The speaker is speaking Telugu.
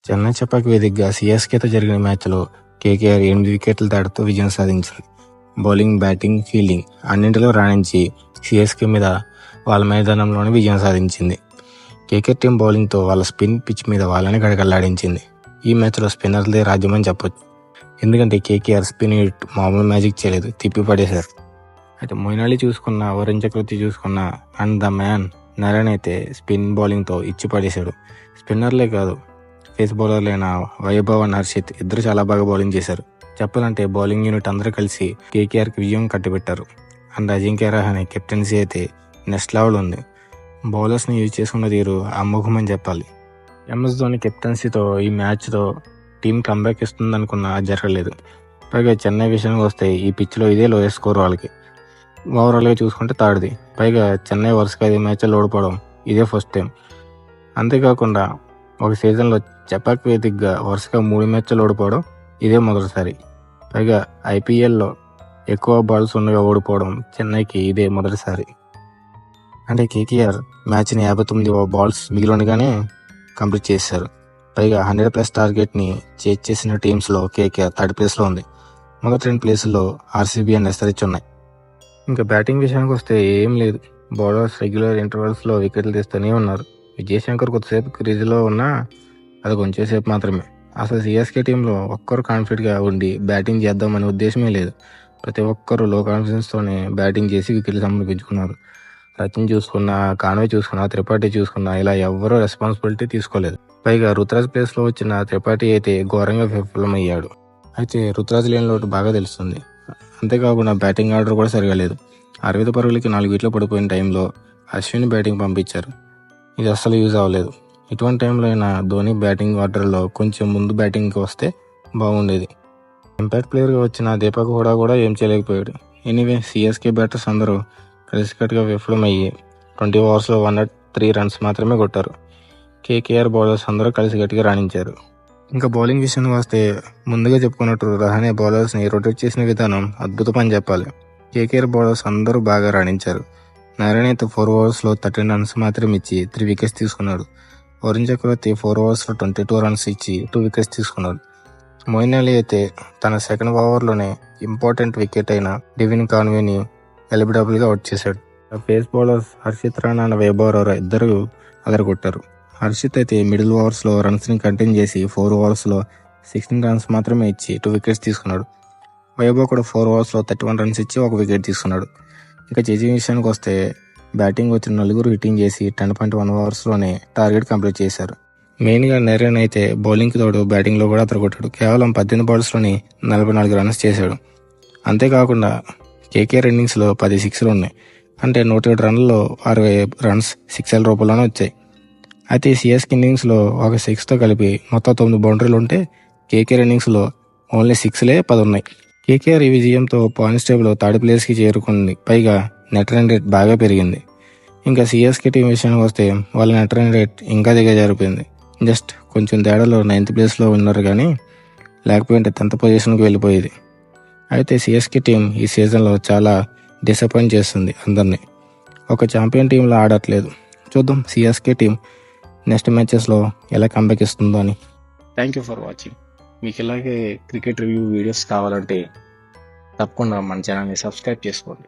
చెన్నై చెపాక్ వేదికగా సీఎస్కేతో జరిగిన మ్యాచ్లో కేకేఆర్ 8 వికెట్ల తేడాతో విజయం సాధించింది. బౌలింగ్, బ్యాటింగ్, ఫీల్డింగ్ అన్నింటిలో రాణించి సీఎస్కే మీద వాళ్ళ మైదానంలోనే విజయం సాధించింది. కేకేఆర్ టీం బౌలింగ్తో వాళ్ళ స్పిన్ పిచ్ మీద వాళ్ళని గడగడలాడించింది. ఈ మ్యాచ్లో స్పిన్నర్లదే రాజ్యమని చెప్పొచ్చు. ఎందుకంటే కేకేఆర్ స్పిన్ యూనిట్ మామూలు మ్యాజిక్ చేయలేదు, తిప్పి పడేశారు. అయితే మొయిన్ అలీ చూసుకున్న, వరుణ్ చక్రవర్తి చూసుకున్న అండ్ ద మ్యాన్ నరేన్ అయితే స్పిన్ బౌలింగ్తో ఇచ్చి పడేశాడు. స్పిన్నర్లే కాదు, పేస్ బౌలర్లైన వైభవ్ అండ్ హర్షిత్ ఇద్దరు చాలా బాగా బౌలింగ్ చేశారు. చెప్పాలంటే బౌలింగ్ యూనిట్ అందరూ కలిసి కేకేఆర్కి విజయం కట్టిపెట్టారు. అండ్ అజింక్య రహానే కెప్టెన్సీ అయితే నెక్స్ట్ లెవెల్ ఉంది. బౌలర్స్ని యూజ్ చేసుకున్న తీరు అమోఘమని చెప్పాలి. ఎంఎస్ ధోని కెప్టెన్సీతో ఈ మ్యాచ్తో టీం కంబ్యాక్ ఇస్తుంది అనుకున్నా జరగలేదు. పైగా చెన్నై విషయానికి వస్తే ఈ పిచ్లో ఇదే లోయెస్ట్ స్కోర్ వాళ్ళకి. ఓవరాల్గా చూసుకుంటే థర్డ్ది. పైగా చెన్నై వరుసగా 5 మ్యాచ్లు ఓడిపోవడం ఇదే ఫస్ట్ టైం. అంతేకాకుండా ఒక సీజన్లో చెపాక్ వేదికగా వరుసగా 3 మ్యాచ్లు ఓడిపోవడం ఇదే మొదటిసారి. పైగా ఐపీఎల్లో ఎక్కువ బాల్స్ ఉండగా ఓడిపోవడం చెన్నైకి ఇదే మొదటిసారి. అంటే కేకేఆర్ మ్యాచ్ని 59 బాల్స్ మిగిలి ఉండగానే కంప్లీట్ చేశారు. పైగా 100+ టార్గెట్ని చేజ్ చేసిన టీమ్స్లో కేకేఆర్ థర్డ్ ప్లేస్లో ఉంది. మొదటి 2 ప్లేసుల్లో ఆర్సీబీ అండ్ ఎస్ఆర్హెచ్ ఉన్నాయి. ఇంకా బ్యాటింగ్ విషయానికి వస్తే ఏం లేదు. బౌలర్స్ రెగ్యులర్ ఇంటర్వెల్స్లో వికెట్లు తీస్తూనే ఉన్నారు. విజయశంకర్ కొద్దిసేపు క్రీజులో ఉన్నా అది కొంచెంసేపు మాత్రమే. అసలు సిఎస్కే టీంలో ఒక్కరు కాన్ఫిడెంట్గా ఉండి బ్యాటింగ్ చేద్దామనే ఉద్దేశమే లేదు. ప్రతి ఒక్కరు లో కాన్ఫిడెన్స్తోనే బ్యాటింగ్ చేసి వికెట్లు సమర్పించుకున్నారు. సచిన్ చూసుకున్నా, కాన్వే చూసుకున్నా, త్రిపాఠి చూసుకున్నా ఇలా ఎవరూ రెస్పాన్సిబిలిటీ తీసుకోలేదు. పైగా రుతురాజ్ ప్లేస్లో వచ్చిన త్రిపాఠి అయితే ఘోరంగా విఫలమయ్యాడు. అయితే రుతురాజ్ లేని లోటు బాగా తెలుస్తుంది. అంతేకాకుండా బ్యాటింగ్ ఆర్డర్ కూడా సరిగా లేదు. 60 పరుగులకి 4 వికెట్లు పడిపోయిన టైంలో అశ్విన్ బ్యాటింగ్ పంపించారు. ఇది అస్సలు యూజ్ అవ్వలేదు. ఇటువంటి టైంలో అయినా ధోని బ్యాటింగ్ ఆర్డర్లో కొంచెం ముందు బ్యాటింగ్కి వస్తే బాగుండేది. ఇంపాక్ట్ ప్లేయర్గా వచ్చిన దీపక్ హుడా కూడా ఏం చేయలేకపోయాడు. ఎనీవే, సిఎస్కే బ్యాటర్స్ అందరూ కలిసికట్టుగా విఫలమయ్యి 20 ఓవర్స్లో 103 రన్స్ మాత్రమే కొట్టారు. కేకేఆర్ బౌలర్స్ అందరూ కలిసికట్టుగా రాణించారు. ఇంకా బౌలింగ్ విషయానికి వస్తే ముందుగా చెప్పుకున్నట్టు రహానే బౌలర్స్ని రొటేట్ చేసిన విధానం అద్భుతం అని చెప్పాలి. కేకేఆర్ బౌలర్స్ అందరూ బాగా రాణించారు. నరేన్ అయితే 4 ఓవర్స్లో 13 రన్స్ మాత్రం ఇచ్చి 3 వికెట్స్ తీసుకున్నాడు. వరుణ్ చక్రవర్తి 4 ఓవర్స్లో 22 రన్స్ ఇచ్చి 2 వికెట్స్ తీసుకున్నాడు. మొయిన్ అలీ అయితే తన సెకండ్ ఓవర్లోనే ఇంపార్టెంట్ వికెట్ అయిన డెవిన్ కాన్వేని ఎల్బిడబ్ల్యూగా అవుట్ చేశాడు. Pace bowlers Harshit Rana and Vaibhav Rao ఇద్దరు అదరగొట్టారు. హర్షిత్ అయితే మిడిల్ ఓవర్స్లో రన్స్ని కంటిన్యూ చేసి 4 ఓవర్స్లో 16 రన్స్ మాత్రమే ఇచ్చి 2 వికెట్స్ తీసుకున్నాడు. వైభవ్ కూడా 4 ఓవర్స్లో 31 రన్స్ ఇచ్చి 1 వికెట్ తీసుకున్నాడు. ఇక చేజింగ్ విషయానికి వస్తే బ్యాటింగ్ వచ్చిన 4 హిట్టింగ్ చేసి 10.1 ఓవర్స్లోనే టార్గెట్ కంప్లీట్ చేశారు. మెయిన్గా నరేన్ అయితే బౌలింగ్కి తోడు బ్యాటింగ్లో కూడా అదరగొట్టాడు. కేవలం 18 బాల్స్లోని 44 రన్స్ చేశాడు. అంతేకాకుండా కేకేఆర్ ఇన్నింగ్స్లో 10 సిక్స్లు ఉన్నాయి. అంటే 107 రన్లలో 60 రన్స్ సిక్స్ల రూపంలోనే వచ్చాయి. అయితే సిఎస్కే ఇన్నింగ్స్లో ఒక 6తో కలిపి మొత్తం 9 బౌండరీలు ఉంటే కేకేఆర్ ఇన్నింగ్స్లో ఓన్లీ 6లే 10 ఉన్నాయి. కేకేఆర్ ఈ విజయంతో పాయింట్స్ టేబుల్లో థర్డ్ ప్లేస్కి చేరుకుంది. పైగా నెట్ రన్ రేట్ బాగా పెరిగింది. ఇంకా సిఎస్కే టీం విషయానికి వస్తే వాళ్ళ నెట్ రన్ రేట్ ఇంకా దిగజారిపోయింది. జస్ట్ కొంచెం తేడాలో 9th ప్లేస్లో ఉన్నారు, కానీ లేకపోతే 10th పొజిషన్కి వెళ్ళిపోయేది. అయితే సిఎస్కే టీం ఈ సీజన్లో చాలా డిసప్పాయింట్ చేస్తుంది అందరినీ. ఒక ఛాంపియన్ టీంలో ఆడట్లేదు. చూద్దాం సిఎస్కే టీం నెక్స్ట్ మ్యాచెస్లో ఎలా కంబ్యాక్ ఇస్తుందో అని. Thank you for watching. మీకు ఇలాగే క్రికెట్ రివ్యూ వీడియోస్ కావాలంటే తప్పకుండా మన ఛానల్ని సబ్స్క్రైబ్ చేసుకోండి.